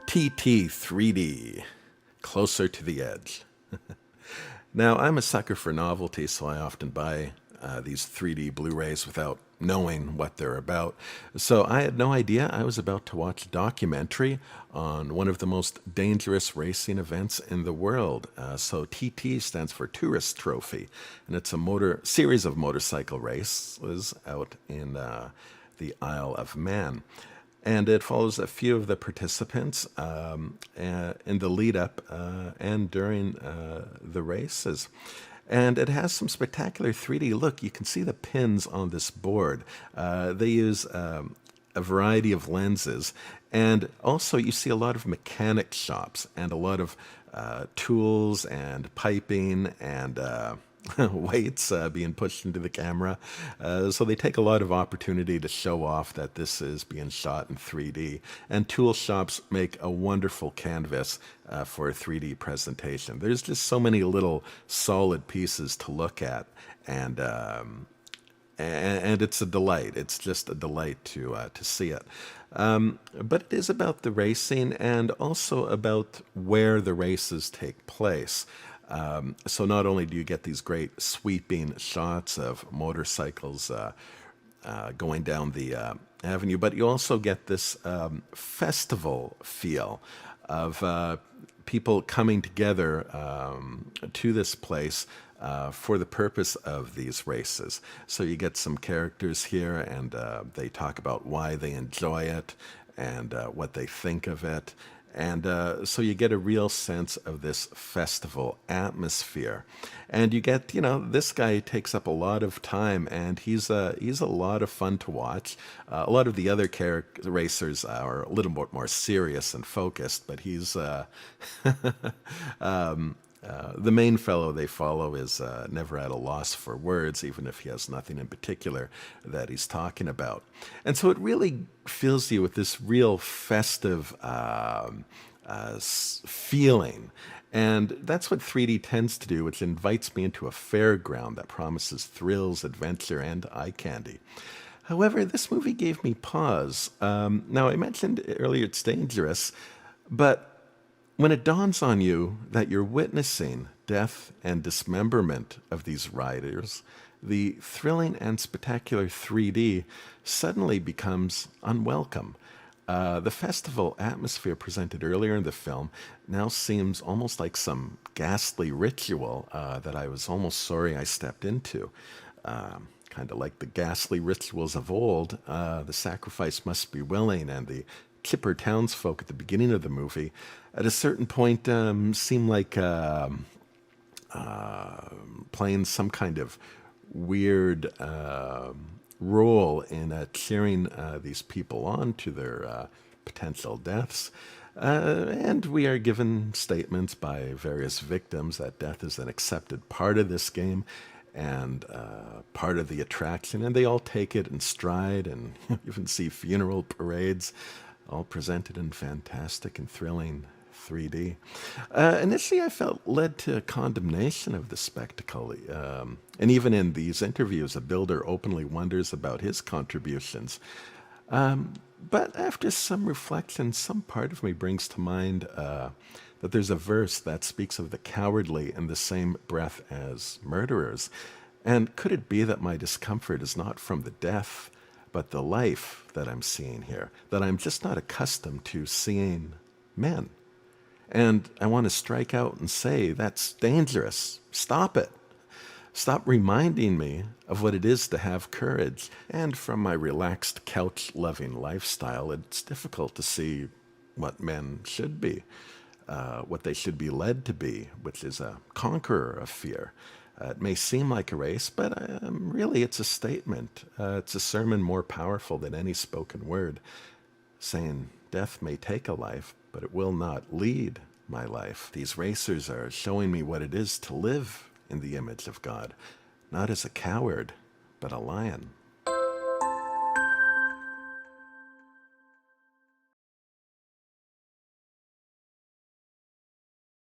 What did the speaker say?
TT3D, Closer to the Edge. Now, I'm a sucker for novelty, so I often buy these 3D Blu-rays without knowing what they're about. So I had no idea I was about to watch a documentary on one of the most dangerous racing events in the world. So TT stands for Tourist Trophy, and it's a series of motorcycle races out in the Isle of Man. And it follows a few of the participants in the lead up and during the races. And it has some spectacular 3D look. You can see the pins on this board. They use a variety of lenses. And also you see a lot of mechanic shops and a lot of tools and piping and weights being pushed into the camera. So they take a lot of opportunity to show off that this is being shot in 3D. And tool shops make a wonderful canvas for a 3D presentation. There's just so many little solid pieces to look at. And it's a delight. It's just a delight to see it. But it is about the racing and also about where the races take place. So not only do you get these great sweeping shots of motorcycles going down the avenue, but you also get this festival feel of people coming together to this place for the purpose of these races. So you get some characters here, and they talk about why they enjoy it and what they think of it. And so you get a real sense of this festival atmosphere. And you get, this guy takes up a lot of time, and he's a lot of fun to watch. A lot of the other racers are a little more serious and focused, but he's the main fellow they follow is never at a loss for words, even if he has nothing in particular that he's talking about. And so it really fills you with this real festive feeling. And that's what 3D tends to do, which invites me into a fairground that promises thrills, adventure, and eye candy. However, this movie gave me pause. Now, I mentioned earlier it's dangerous, but when it dawns on you that you're witnessing death and dismemberment of these riders, the thrilling and spectacular 3D suddenly becomes unwelcome. The festival atmosphere presented earlier in the film now seems almost like some ghastly ritual that I was almost sorry I stepped into. Kind of like the ghastly rituals of old, the sacrifice must be willing, and the chipper townsfolk at the beginning of the movie, at a certain point, seem like playing some kind of weird role in cheering these people on to their potential deaths. And we are given statements by various victims that death is an accepted part of this game and part of the attraction, and they all take it in stride, and you even see funeral parades, all presented in fantastic and thrilling 3D. Initially, I felt led to condemnation of the spectacle. And even in these interviews, a builder openly wonders about his contributions. But after some reflection, some part of me brings to mind that there's a verse that speaks of the cowardly in the same breath as murderers. And could it be that my discomfort is not from the death, but the life that I'm seeing here, that I'm just not accustomed to seeing men? And I want to strike out and say, that's dangerous. Stop it. Stop reminding me of what it is to have courage. And from my relaxed, couch-loving lifestyle, it's difficult to see what men should be, what they should be led to be, which is a conqueror of fear. It may seem like a race, but really it's a statement. It's a sermon more powerful than any spoken word, saying death may take a life, but it will not lead my life. These racers are showing me what it is to live in the image of God, not as a coward, but a lion.